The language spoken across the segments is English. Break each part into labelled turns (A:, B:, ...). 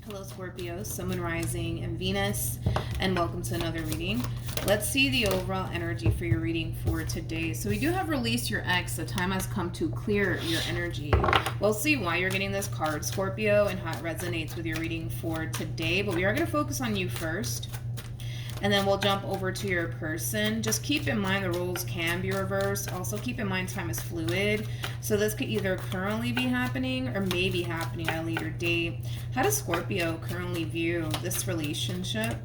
A: Hello Scorpio, Sun, Moon, Rising, and Venus, and welcome to another reading. Let's see the overall energy for your reading for today. So we do have released your ex. The time has come to clear your energy. We'll see why you're getting this card, Scorpio, and how it resonates with your reading for today. But we are going to focus on you first. And then we'll jump over to your person. Just keep in mind the roles can be reversed. Also keep in mind time is fluid. So this could either currently be happening or may be happening at a later date. How does Scorpio currently view this relationship?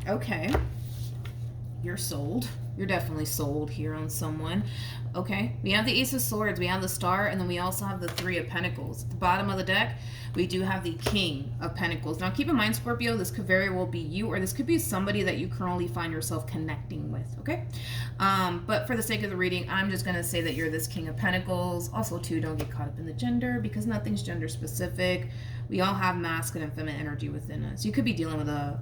A: Okay. You're sold. You're definitely sold here on someone. Okay, we have the Ace of Swords, we have the Star, and then we also have the Three of Pentacles. At the bottom of the deck, we do have the King of Pentacles. Now, keep in mind, Scorpio, this could very well be you, or this could be somebody that you currently find yourself connecting with, okay? But for the sake of the reading, I'm just going to say that you're this King of Pentacles. Also, too, don't get caught up in the gender, because nothing's gender specific. We all have masculine and feminine energy within us. You could be dealing with a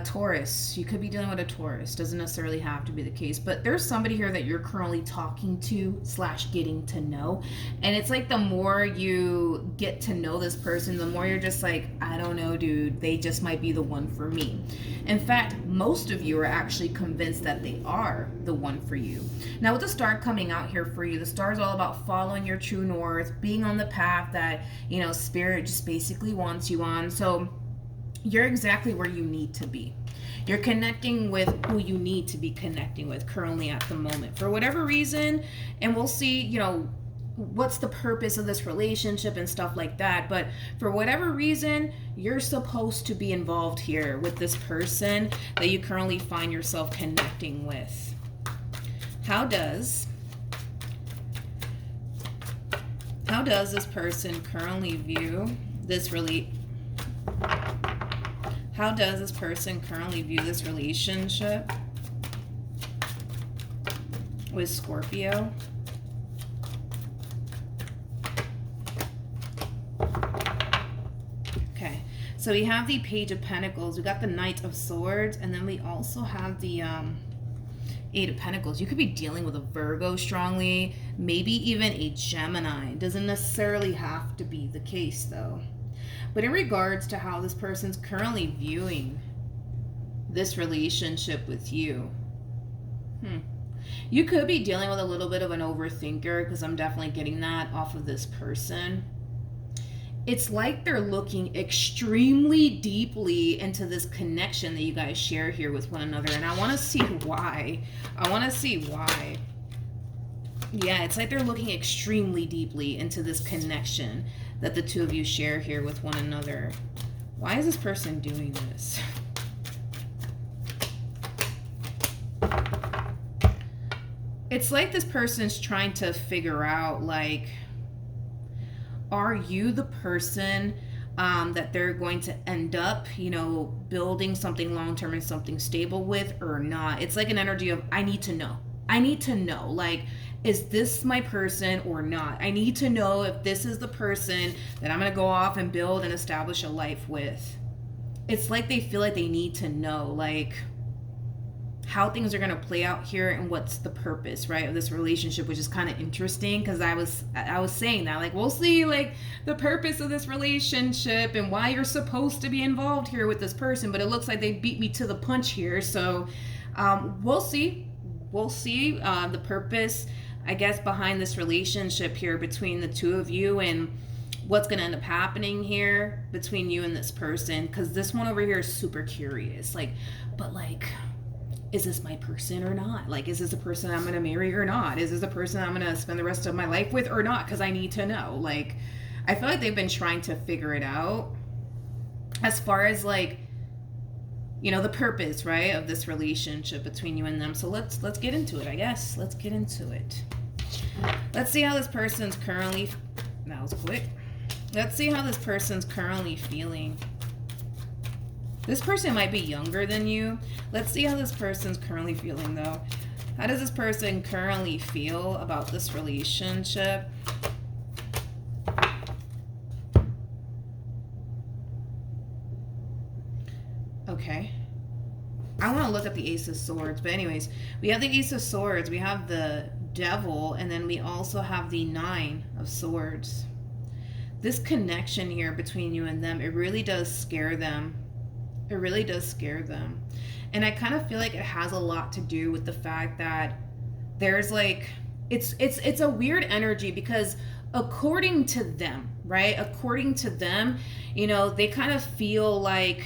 A: Taurus. You could be dealing with a Taurus. Doesn't necessarily have to be the case, but there's somebody here that you're currently talking to / getting to know, and it's like the more you get to know this person, the more you're just like, I don't know, dude, they just might be the one for me. In fact, most of you are actually convinced that they are the one for you. Now, with the Star coming out here for you, the Star is all about following your true north, being on the path that, you know, Spirit just basically wants you on. So you're exactly where you need to be. You're connecting with who you need to be connecting with currently at the moment for whatever reason. And we'll see, you know, what's the purpose of this relationship and stuff like that. But for whatever reason, you're supposed to be involved here with this person that you currently find yourself connecting with. How does this person currently view this How does this person currently view this relationship with Scorpio? Okay, so we have the Page of Pentacles, we got the Knight of Swords, and then we also have the Eight of Pentacles. You could be dealing with a Virgo strongly, maybe even a Gemini. It doesn't necessarily have to be the case though. But in regards to how this person's currently viewing this relationship with you, you could be dealing with a little bit of an overthinker, because I'm definitely getting that off of this person. It's like they're looking extremely deeply into this connection that you guys share here with one another. And I want to see why. Yeah, it's like they're looking extremely deeply into this connection that the two of you share here with one another. Why is this person doing this? It's like this person's trying to figure out, like, are you the person that they're going to end up, you know, building something long-term and something stable with or not? It's like an energy of, I need to know. I need to know, like, is this my person or not? I need to know if this is the person that I'm going to go off and build and establish a life with. It's like they feel like they need to know, like, how things are going to play out here and what's the purpose, right, of this relationship, which is kind of interesting, because I was saying that, like, we'll see, like, the purpose of this relationship and why you're supposed to be involved here with this person, but it looks like they beat me to the punch here. So we'll see the purpose, I guess, behind this relationship here between the two of you, and what's going to end up happening here between you and this person, because this one over here is super curious, like, but like, is this my person or not? Like, is this a person I'm going to marry or not? Is this a person I'm going to spend the rest of my life with or not? Because I need to know. Like, I feel like they've been trying to figure it out as far as, like, you know, the purpose, right, of this relationship between you and them. So let's get into it, I guess. Let's get into it. Let's see how this person's currently, that was quick. Let's see how this person's currently feeling. This person might be younger than you. Let's see how this person's currently feeling, though. How does this person currently feel about this relationship? Okay. I want to look at the Ace of Swords, but anyways, we have the Ace of Swords, we have the Devil, and then we also have the Nine of Swords. This connection here between you and them, it really does scare them. It really does scare them. And I kind of feel like it has a lot to do with the fact that there's like, it's a weird energy, because according to them, right? According to them, you know, they kind of feel like,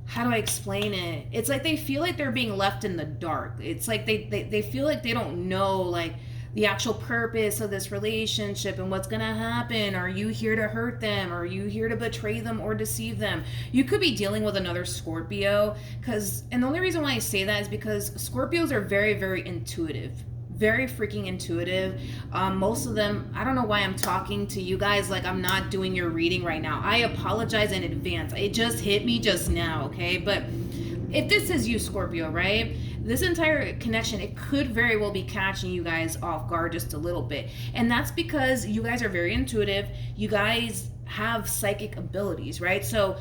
A: how do I explain it? It's like they feel like they're being left in the dark. It's like they feel like they don't know, like, the actual purpose of this relationship and what's gonna happen. Are you here to hurt them? Are you here to betray them or deceive them? You could be dealing with another Scorpio, and the only reason why I say that is because Scorpios are very, very intuitive. Very freaking intuitive. Most of them, I don't know why I'm talking to you guys like I'm not doing your reading right now. I apologize in advance. It just hit me just now, okay? But if this is you, Scorpio, right? This entire connection, it could very well be catching you guys off guard just a little bit. And that's because you guys are very intuitive. You guys have psychic abilities, right? So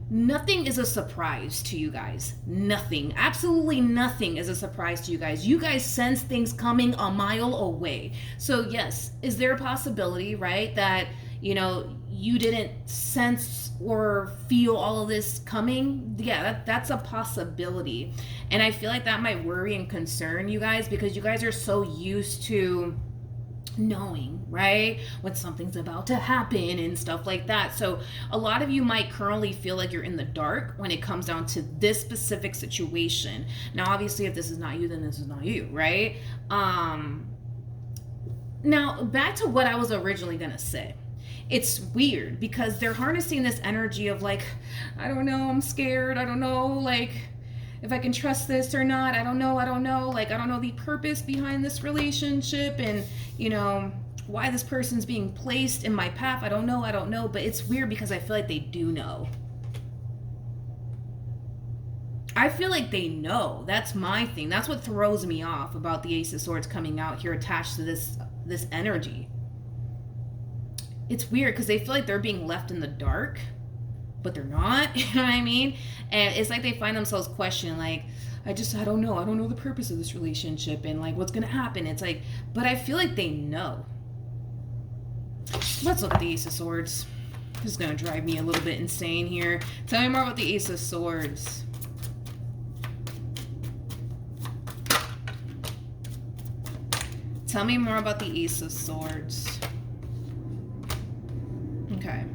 A: nothing is a surprise to you guys. Nothing. Absolutely nothing is a surprise to you guys. You guys sense things coming a mile away. So yes, is there a possibility, right, that, you know, you didn't sense or feel all of this coming? Yeah, that's a possibility. And I feel like that might worry and concern you guys, because you guys are so used to knowing, right, when something's about to happen and stuff like that. So a lot of you might currently feel like you're in the dark when it comes down to this specific situation. Now obviously, if this is not you, then this is not you, right? Now back to what I was originally gonna say. It's weird because they're harnessing this energy of like, I don't know, I'm scared, I don't know, like, if I can trust this or not, I don't know, like, I don't know the purpose behind this relationship, and, you know, why this person's being placed in my path, I don't know, but it's weird because I feel like they do know. I feel like they know. That's my thing. That's what throws me off about the Ace of Swords coming out here attached to this energy. It's weird because they feel like they're being left in the dark, but they're not. You know what I mean? And it's like they find themselves questioning, like, I don't know the purpose of this relationship and like what's gonna happen. It's like, but I feel like they know. Let's look at the Ace of Swords. This is gonna drive me a little bit insane here. Tell me more about the Ace of Swords. Tell me more about the Ace of Swords. Okay.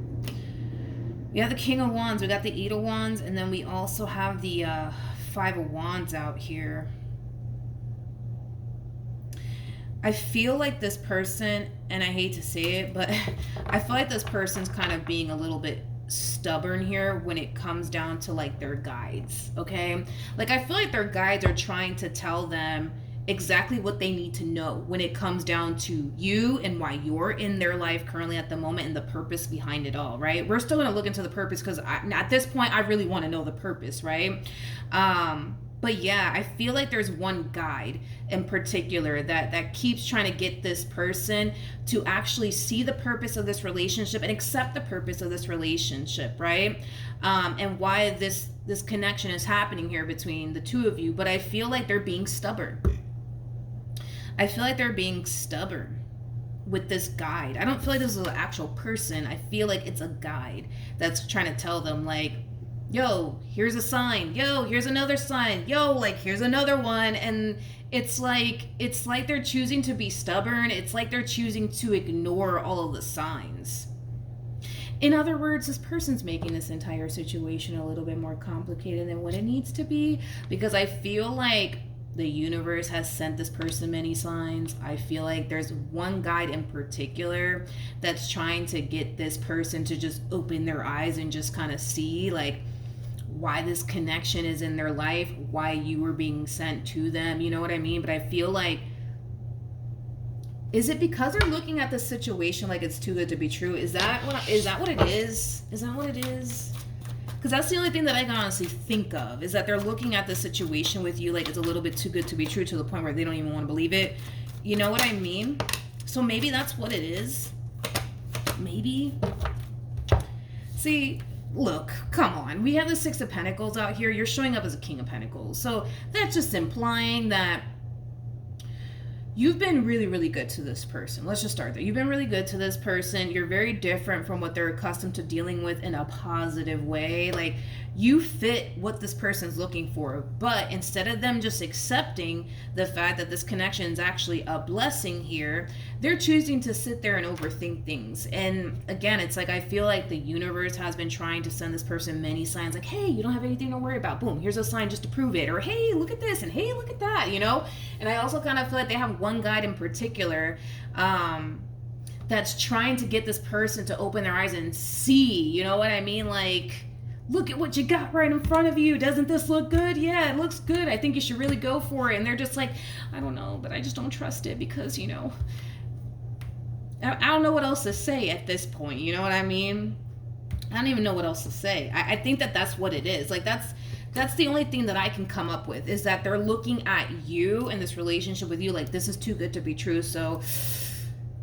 A: We have the King of Wands, we got the Eight of Wands, and then we also have the Five of Wands out here. I feel like this person, and I hate to say it, but I feel like this person's kind of being a little bit stubborn here when it comes down to like their guides, okay? Like I feel like their guides are trying to tell them exactly what they need to know when it comes down to you and why you're in their life currently at the moment and the purpose behind it all, right? We're still going to look into the purpose because at this point I really want to know the purpose, right? But yeah, I feel like there's one guide in particular that keeps trying to get this person to actually see the purpose of this relationship and accept the purpose of this relationship, right? And why this connection is happening here between the two of you. But I feel like they're being stubborn. I feel like they're being stubborn with this guide. I don't feel like this is an actual person. I feel like it's a guide that's trying to tell them like, yo, here's a sign. Yo, here's another sign. Yo, like here's another one. And it's like they're choosing to be stubborn. It's like they're choosing to ignore all of the signs. In other words, this person's making this entire situation a little bit more complicated than what it needs to be, because I feel like the universe has sent this person many signs. I feel like there's one guide in particular that's trying to get this person to just open their eyes and just kind of see like why this connection is in their life, why you were being sent to them, you know what I mean? But I feel like, is it because they're looking at the situation like it's too good to be true? Is that what it is? Is that what it is? Because that's the only thing that I can honestly think of, is that they're looking at the situation with you like it's a little bit too good to be true, to the point where they don't even want to believe it. You know what I mean? So maybe that's what it is. Maybe. See, look, come on. We have the Six of Pentacles out here. You're showing up as a King of Pentacles. So that's just implying that you've been really, really good to this person. Let's just start there. You've been really good to this person. You're very different from what they're accustomed to dealing with in a positive way. Like, you fit what this person's looking for. But instead of them just accepting the fact that this connection is actually a blessing here, they're choosing to sit there and overthink things. And again, it's like, I feel like the universe has been trying to send this person many signs, like, hey, you don't have anything to worry about. Boom, here's a sign just to prove it. Or, hey, look at this. And hey, look at that, you know? And I also kind of feel like they have one guide in particular that's trying to get this person to open their eyes and see, you know what I mean? Like, look at what you got right in front of you. Doesn't this look good? Yeah, it looks good. I think you should really go for it. And they're just like, I don't know, but I just don't trust it because, you know, I don't know what else to say at this point. You know what I mean? I don't even know what else to say. I think that that's what it is. Like, that's the only thing that I can come up with, is that they're looking at you and this relationship with you like, this is too good to be true. So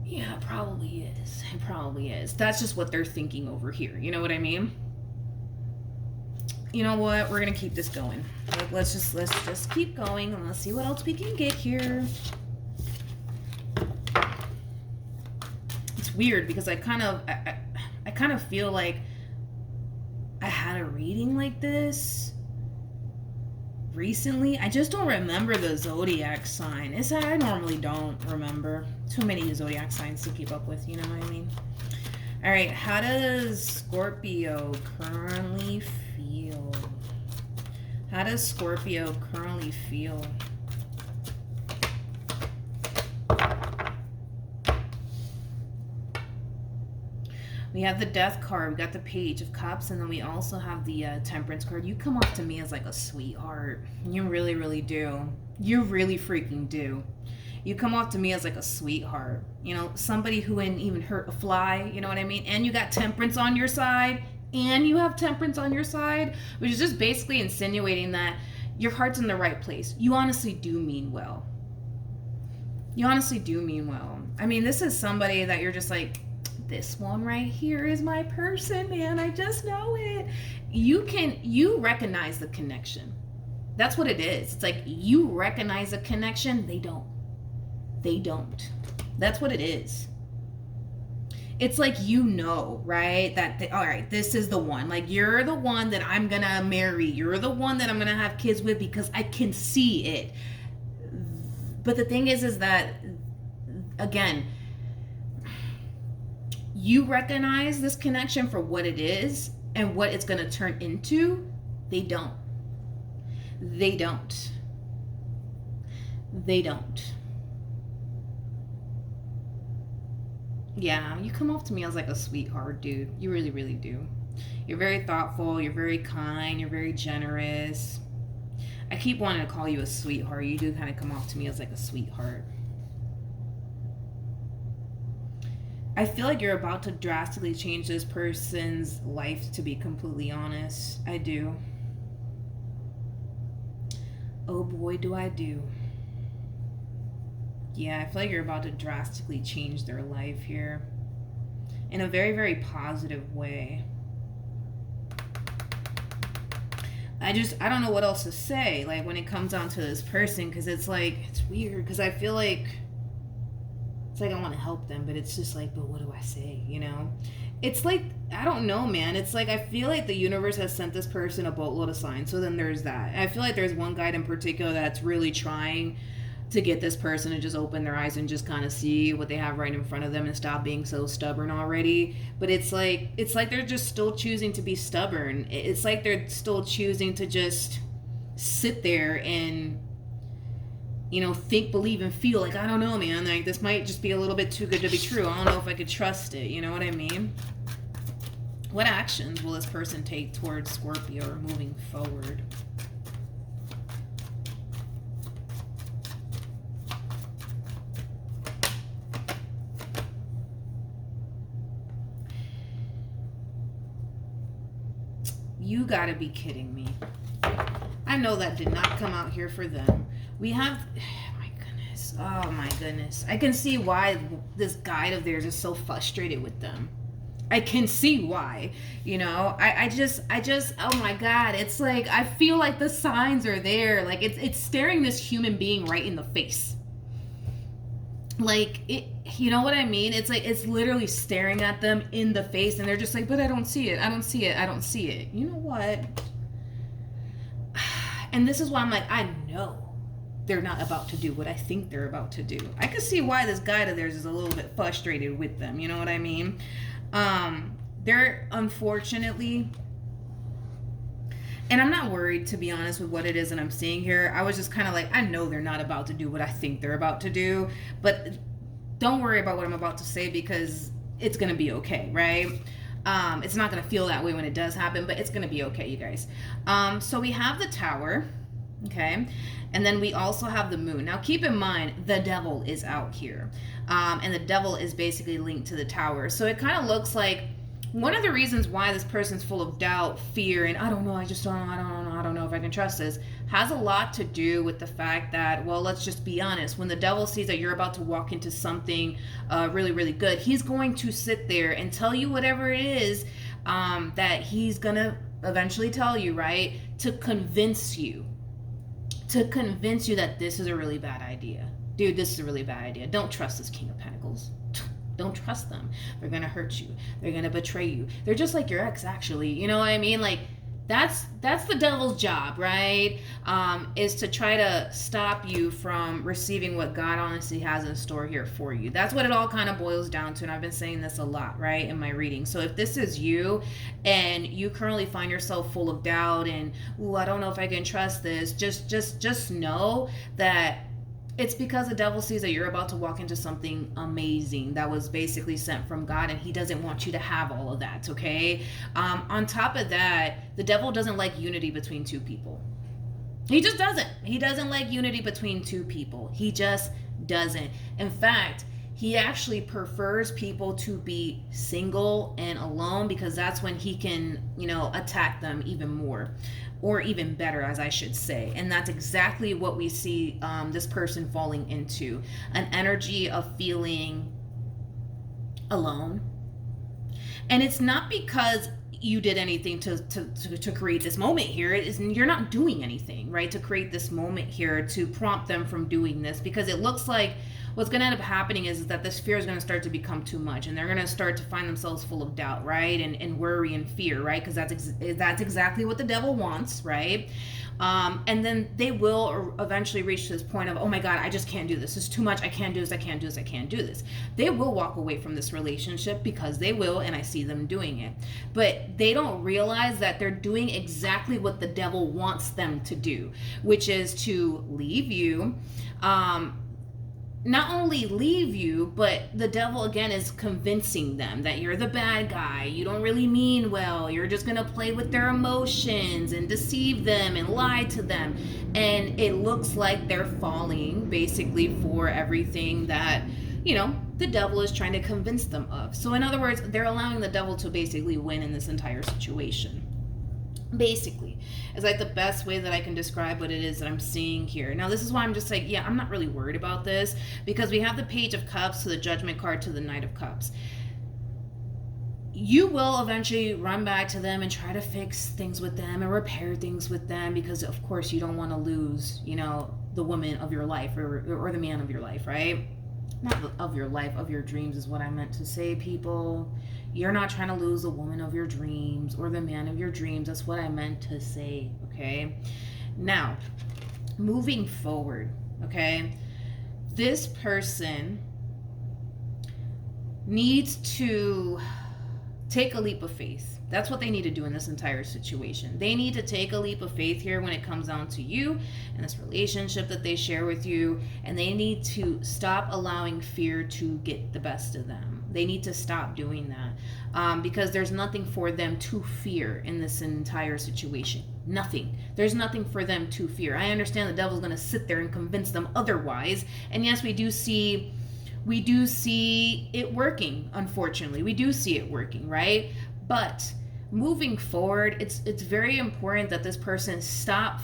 A: yeah, it probably is. It probably is. That's just what they're thinking over here. You know what I mean? You know what? We're gonna keep this going. Like, let's just keep going and let's see what else we can get here. It's weird because I kind of feel like I had a reading like this recently. I just don't remember the zodiac sign. I normally don't remember. Too many zodiac signs to keep up with, you know what I mean? All right, how does Scorpio currently feel? How does Scorpio currently feel? We have the Death card, we got the Page of Cups, and then we also have the Temperance card. You come off to me as like a sweetheart. You really, really do. You really freaking do. You come off to me as like a sweetheart. You know, somebody who wouldn't even hurt a fly, you know what I mean? And you got Temperance on your side, and you have Temperance on your side, which is just basically insinuating that your heart's in the right place. You honestly do mean well. You honestly do mean well. I mean, this is somebody that you're just like, this one right here is my person, man. I just know it. You recognize the connection. That's what it is. It's like, you recognize a connection. They don't. That's what it is. It's like, you know, right? All right, this is the one. Like, you're the one that I'm gonna marry. You're the one that I'm gonna have kids with because I can see it. But the thing is that, again, you recognize this connection for what it is and what it's going to turn into. They don't. Yeah, you come off to me as like a sweetheart, dude. You really, really do. You're very thoughtful. You're very kind. You're very generous. I keep wanting to call you a sweetheart. You do kind of come off to me as like a sweetheart. I feel like you're about to drastically change this person's life, to be completely honest. I do. Oh boy, do I do. Yeah, I feel like you're about to drastically change their life here. In a very, very positive way. I don't know what else to say, like, when it comes down to this person, because it's like, it's weird, because I feel like, it's like I want to help them, but it's just like, but what do I say, you know? It's like, I don't know, man. It's like, I feel like the universe has sent this person a boatload of signs, so then there's that. I feel like there's one guide in particular that's really trying to get this person to just open their eyes and just kind of see what they have right in front of them and stop being so stubborn already. But it's like they're just still choosing to be stubborn. It's like they're still choosing to just sit there and, you know, think, believe, and feel like, I don't know, man, like, this might just be a little bit too good to be true. I don't know if I could trust it. You know what I mean? What actions will this person take towards Scorpio or moving forward? You gotta be kidding me. I know that did not come out here for them. We have, oh my goodness. I can see why this guide of theirs is so frustrated with them. I can see why, you know. I just, oh my God. It's like, I feel like the signs are there. Like, it's staring this human being right in the face. like it, you know what I mean? It's like it's literally staring at them in the face, and they're just like, but I don't see it, I don't see it, I don't see it. You know what? And this is why I'm like, I know they're not about to do what I think they're about to do. I can see why this guy of theirs is a little bit frustrated with them. You know what I mean? They're unfortunately, and I'm not worried, to be honest, with what it is that I'm seeing here. I was just kind of like, I know they're not about to do what I think they're about to do, but don't worry about what I'm about to say, because it's going to be okay, right? It's not going to feel that way when it does happen, but it's going to be okay, you guys. So we have the Tower, okay? And then we also have the Moon. Now, keep in mind, the Devil is out here. And the Devil is basically linked to the Tower. So it kind of looks like one of the reasons why this person's full of doubt, fear, and I don't know, I just don't know, I don't know if I can trust this, has a lot to do with the fact that, well, let's just be honest. When the Devil sees that you're about to walk into something really, really good, he's going to sit there and tell you whatever it is that he's going to eventually tell you, right? To convince you that this is a really bad idea. Dude, this is a really bad idea. Don't trust this King of Pentacles. Don't trust them. They're going to hurt you. They're going to betray you. They're just like your ex, actually. You know what I mean? Like, that's the devil's job, right? Is to try to stop you from receiving what God honestly has in store here for you. That's what it all kind of boils down to. And I've been saying this a lot, right, in my reading. So if this is you and you currently find yourself full of doubt and, ooh, I don't know if I can trust this, just know that it's because the devil sees that you're about to walk into something amazing that was basically sent from God, and he doesn't want you to have all of that, okay? On top of that, the devil doesn't like unity between two people. He just doesn't. He doesn't like unity between two people. He just doesn't. In fact, he actually prefers people to be single and alone, because that's when he can, attack them even more, or even better, as I should say. And that's exactly what we see this person falling into, an energy of feeling alone. And it's not because you did anything to create this moment here. You're not doing anything, right, to create this moment here to prompt them from doing this, because it looks like what's going to end up happening is that this fear is going to start to become too much, and they're going to start to find themselves full of doubt, right, and worry and fear, right, because that's exactly what the devil wants, right? And then they will eventually reach to this point of, oh my God, I just can't do this. It's too much. I can't do this. I can't do this. I can't do this. They will walk away from this relationship, because they will, and I see them doing it. But they don't realize that they're doing exactly what the devil wants them to do, which is to leave you. Not only leave you, but the devil again is convincing them that you're the bad guy. You don't really mean well. You're just going to play with their emotions and deceive them and lie to them. And it looks like they're falling basically for everything that, the devil is trying to convince them of. So in other words, they're allowing the devil to basically win in this entire situation. Basically, is like the best way that I can describe what it is that I'm seeing here. Now, this is why I'm just like, yeah, I'm not really worried about this, because we have the Page of Cups to the Judgment card to the Knight of Cups. You will eventually run back to them and try to fix things with them and repair things with them, because of course you don't want to lose, the woman of your life, or the man of your life, right? Not of your life, of your dreams is what I meant to say, people. You're not trying to lose the woman of your dreams or the man of your dreams. That's what I meant to say, okay? Now, moving forward, okay? This person needs to take a leap of faith. That's what they need to do in this entire situation. They need to take a leap of faith here when it comes down to you and this relationship that they share with you. And they need to stop allowing fear to get the best of them. They need to stop doing that, because there's nothing for them to fear in this entire situation. Nothing. There's nothing for them to fear. I understand the devil's going to sit there and convince them otherwise. And yes, we do see it working. Unfortunately, we do see it working, right? But moving forward, it's very important that this person stop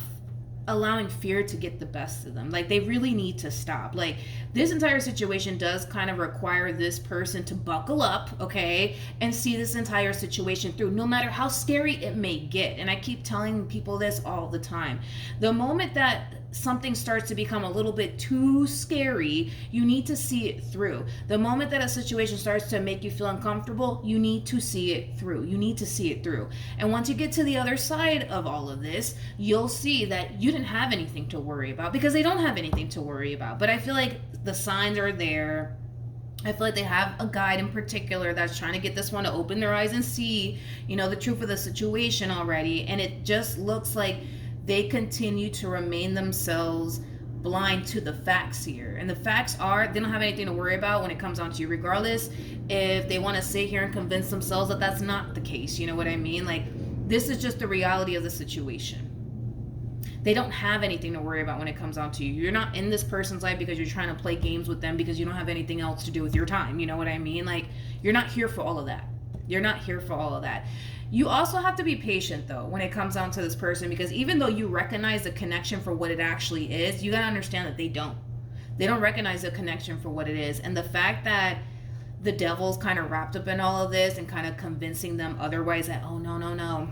A: allowing fear to get the best of them. Like, they really need to stop. Like, this entire situation does kind of require this person to buckle up, okay, and see this entire situation through, no matter how scary it may get. And I keep telling people this all the time. The moment that something starts to become a little bit too scary, you need to see it through. The moment that a situation starts to make you feel uncomfortable, you need to see it through. You need to see it through. And once you get to the other side of all of this, you'll see that you didn't have anything to worry about, because they don't have anything to worry about. But I feel like the signs are there. I feel like they have a guide in particular that's trying to get this one to open their eyes and see, the truth of the situation already. And it just looks like they continue to remain themselves blind to the facts here. And the facts are, they don't have anything to worry about when it comes down to you, regardless if they want to sit here and convince themselves that that's not the case. You know what I mean? Like, this is just the reality of the situation. They don't have anything to worry about when it comes down to you. You're not in this person's life because you're trying to play games with them because you don't have anything else to do with your time. You know what I mean? Like, you're not here for all of that. You're not here for all of that. You also have to be patient, though, when it comes down to this person, because even though you recognize the connection for what it actually is, you got to understand that they don't. They don't recognize the connection for what it is. And the fact that the devil's kind of wrapped up in all of this and kind of convincing them otherwise, that, oh, no.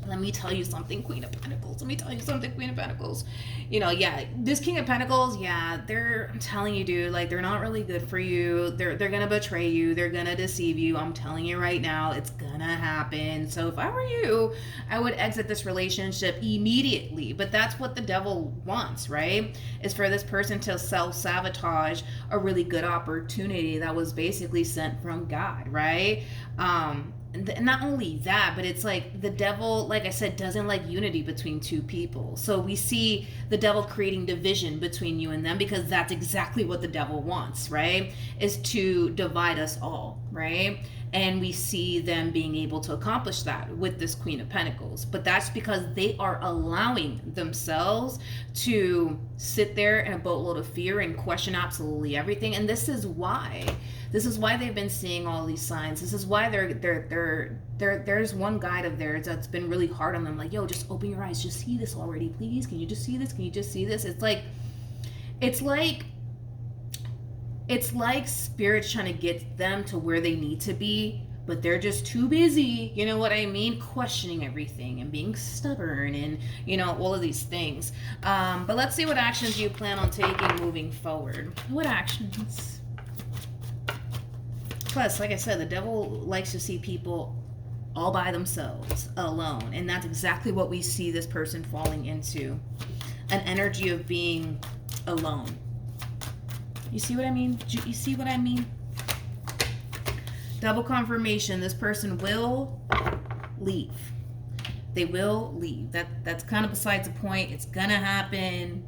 A: Let me tell you something, Queen of Pentacles. Let me tell you something, Queen of Pentacles. This King of Pentacles, I'm telling you, dude, like, they're not really good for you. They're gonna betray you. They're gonna deceive you. I'm telling you right now, it's gonna happen. So if I were you, I would exit this relationship immediately. But that's what the devil wants, right? Is for this person to self-sabotage a really good opportunity that was basically sent from God, right? And not only that, but it's like the devil, like I said, doesn't like unity between two people. So we see the devil creating division between you and them, because that's exactly what the devil wants, right? Is to divide us all, right? And we see them being able to accomplish that with this Queen of Pentacles. But that's because they are allowing themselves to sit there in a boatload of fear and question absolutely everything. And this is why they've been seeing all these signs. This is why there's one guide of theirs that's been really hard on them. Like, yo, just open your eyes. Just see this already, please. Can you just see this? Can you just see this? It's like Spirit's trying to get them to where they need to be, but they're just too busy, you know what I mean, questioning everything and being stubborn and, all of these things. But let's see what actions you plan on taking moving forward. What actions? Plus, like I said, the devil likes to see people all by themselves, alone. And that's exactly what we see this person falling into. An energy of being alone. You see what I mean? You see what I mean? Double confirmation. This person will leave. They will leave. That's kind of besides the point. It's gonna happen.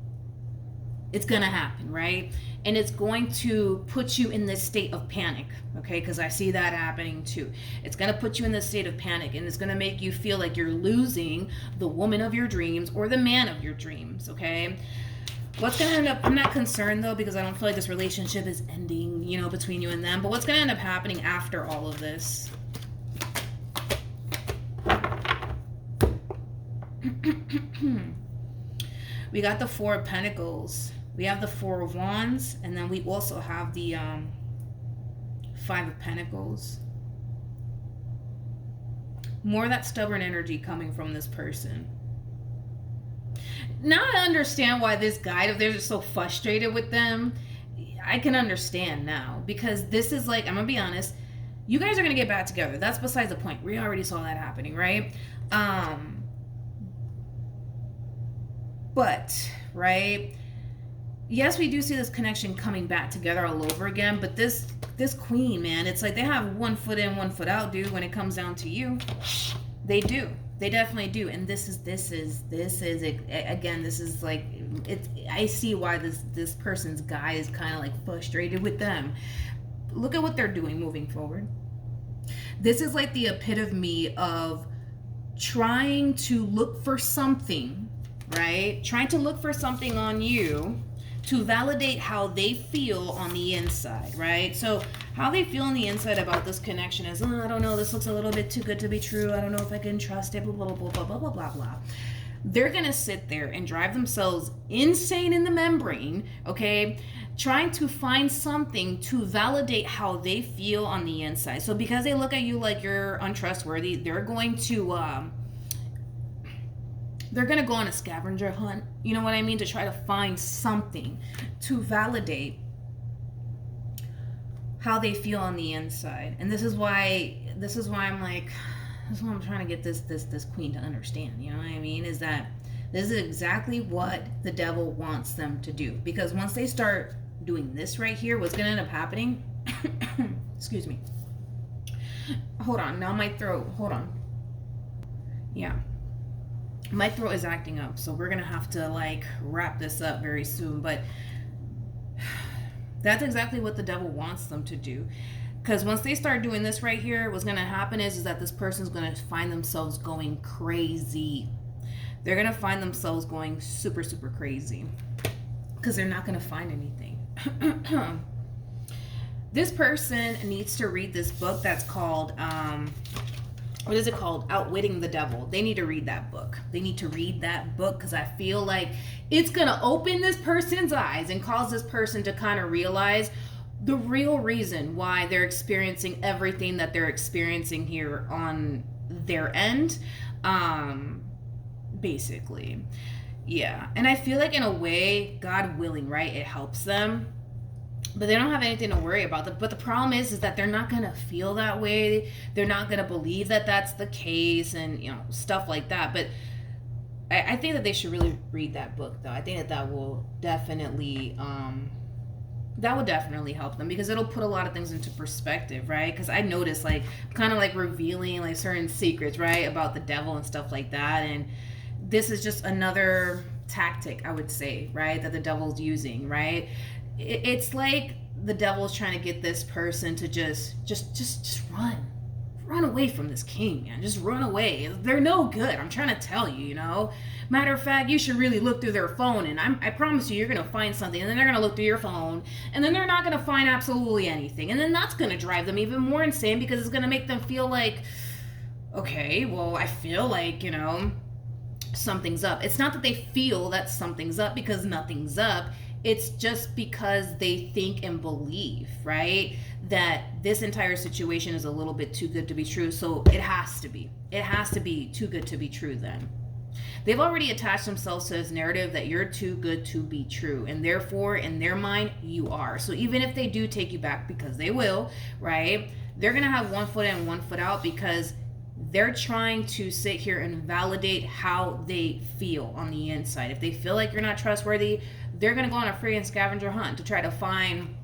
A: It's gonna happen, right? And it's going to put you in this state of panic, okay? Because I see that happening too. It's gonna put you in this state of panic, and it's gonna make you feel like you're losing the woman of your dreams or the man of your dreams, okay? What's gonna end up, I'm not concerned though, because I don't feel like this relationship is ending, between you and them. But what's gonna end up happening after all of this? We got the Four of Pentacles. We have the Four of Wands, and then we also have the Five of Pentacles. More of that stubborn energy coming from this person. Now I understand why this guide of theirs is so frustrated with them. I can understand now, because this is like, I'm gonna be honest, you guys are gonna get back together. That's besides the point. We already saw that happening, right? But, right? Yes, we do see this connection coming back together all over again, but this queen, man, it's like they have one foot in, one foot out, dude, when it comes down to you. They do. They definitely do. And this is again, this is like, I see why this person's guy is kind of like frustrated with them. Look at what they're doing moving forward. This is like the epitome of trying to look for something, right? Trying to look for something on you to validate how they feel on the inside, right? So how they feel on the inside about this connection is, I don't know, this looks a little bit too good to be true. I don't know if I can trust it, blah, blah, blah, blah, blah, blah, blah, blah. They're going to sit there and drive themselves insane in the membrane, okay? Trying to find something to validate how they feel on the inside. So because they look at you like you're untrustworthy, they're going to they're going to go on a scavenger hunt, you know what I mean, to try to find something to validate how they feel on the inside. And this is why I'm like, this is why I'm trying to get this queen to understand, you know what I mean, is that this is exactly what the devil wants them to do. Because once they start doing this right here, what's going to end up happening, excuse me, hold on, now my throat, hold on, yeah, my throat is acting up, so we're gonna have to like wrap this up very soon. But that's exactly what the devil wants them to do. Because once they start doing this right here, what's gonna happen is that this person's gonna find themselves going crazy. They're gonna find themselves going super, super crazy. Because they're not gonna find anything. This person needs to read this book that's called, what is it called? Outwitting the Devil. They need to read that book. They need to read that book because I feel like it's going to open this person's eyes and cause this person to kind of realize the real reason why they're experiencing everything that they're experiencing here on their end. Basically. Yeah. And I feel like in a way, God willing, right? It helps them. But they don't have anything to worry about. But the problem is that they're not going to feel that way. They're not going to believe that that's the case and, you know, stuff like that. But I think that they should really read that book, though. I think that will definitely, help them because it'll put a lot of things into perspective, right? Because I noticed, like, kind of like revealing, like, certain secrets, right, about the devil and stuff like that. And this is just another tactic, I would say, right, that the devil's using, right? It's like the devil's trying to get this person to just run away from this king, man. Just run away. They're no good. I'm trying to tell you, you know. Matter of fact, you should really look through their phone, and I promise you, you're gonna find something, and then they're gonna look through your phone, and then they're not gonna find absolutely anything, and then that's gonna drive them even more insane because it's gonna make them feel like, okay, well, I feel like, you know, something's up. It's not that they feel that something's up because nothing's up. It's just because they think and believe, right, that this entire situation is a little bit too good to be true. So it has to be. It has to be too good to be true then. They've already attached themselves to this narrative that you're too good to be true. And therefore, in their mind, you are. So even if they do take you back, because they will, right, they're going to have one foot in, one foot out because they're trying to sit here and validate how they feel on the inside. If they feel like you're not trustworthy, they're going to go on a freaking scavenger hunt to try to find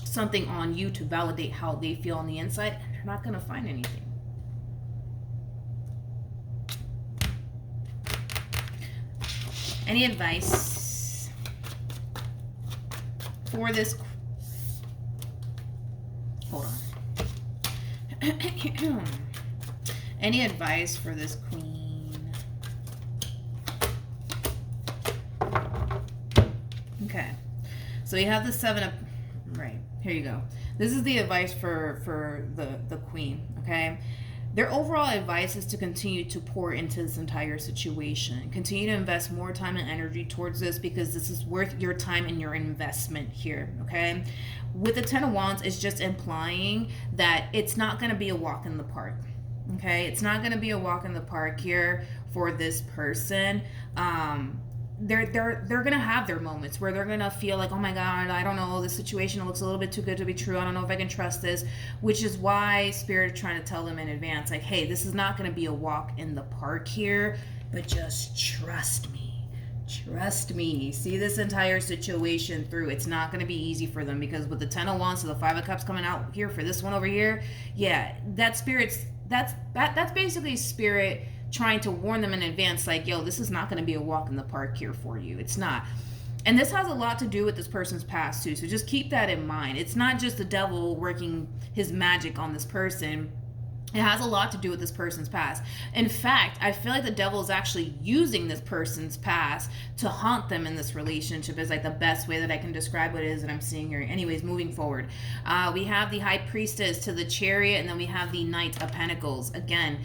A: something on you to validate how they feel on the inside, and they're not going to find anything. Any advice for this? Hold on. Any advice for this queen? Okay, so you have the Seven of, right, here you go. This is the advice for the queen, okay? Their overall advice is to continue to pour into this entire situation. Continue to invest more time and energy towards this because this is worth your time and your investment here, okay? With the Ten of Wands, it's just implying that it's not going to be a walk in the park, okay? It's not going to be a walk in the park here for this person. They're gonna have their moments where they're gonna feel like, oh my god, I don't know, this situation looks a little bit too good to be true, I don't know if I can trust this, which is why Spirit is trying to tell them in advance, like, hey, this is not gonna be a walk in the park here, but just trust me, see this entire situation through. It's not going to be easy for them because with the Ten of Wands, so the Five of Cups coming out here for this one over here, yeah, that's basically Spirit trying to warn them in advance, like, yo, this is not going to be a walk in the park here for you. It's not. And this has a lot to do with this person's past too, so just keep that in mind. It's not just the devil working his magic on this person. It has a lot to do with this person's past. In fact, I feel like the devil is actually using this person's past to haunt them in this relationship is like the best way that I can describe what it is that I'm seeing here. Anyways, moving forward. We have the High Priestess to the Chariot, and then we have the Knight of Pentacles. Again,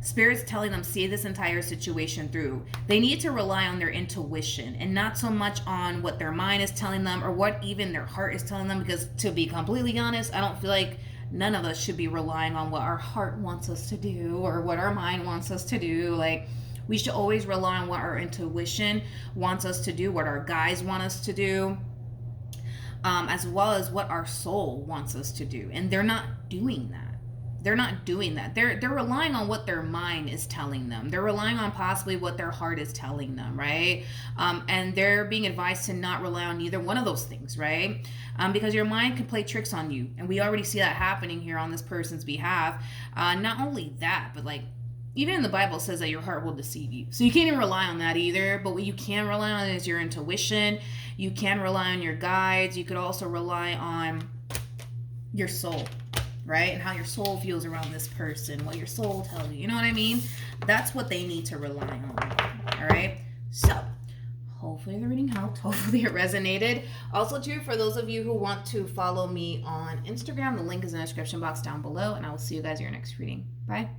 A: Spirit's telling them, see this entire situation through. They need to rely on their intuition and not so much on what their mind is telling them or what even their heart is telling them, because to be completely honest, I don't feel like none of us should be relying on what our heart wants us to do or what our mind wants us to do. Like, We should always rely on what our intuition wants us to do, what our guides want us to do, as well as what our soul wants us to do. And they're not doing that. They're not doing that. They're relying on what their mind is telling them. They're relying on possibly what their heart is telling them, right? And they're being advised to not rely on either one of those things, right? Because your mind can play tricks on you, and we already see that happening here on this person's behalf. Not only that, but like, even in the Bible says that your heart will deceive you. So you can't even rely on that either. But what you can rely on is your intuition. You can rely on your guides. You could also rely on your soul, right? And how your soul feels around this person, what your soul tells you. You know what I mean? That's what they need to rely on. All right? So, hopefully the reading helped. Hopefully it resonated. Also, too, for those of you who want to follow me on Instagram, the link is in the description box down below. And I will see you guys in your next reading. Bye.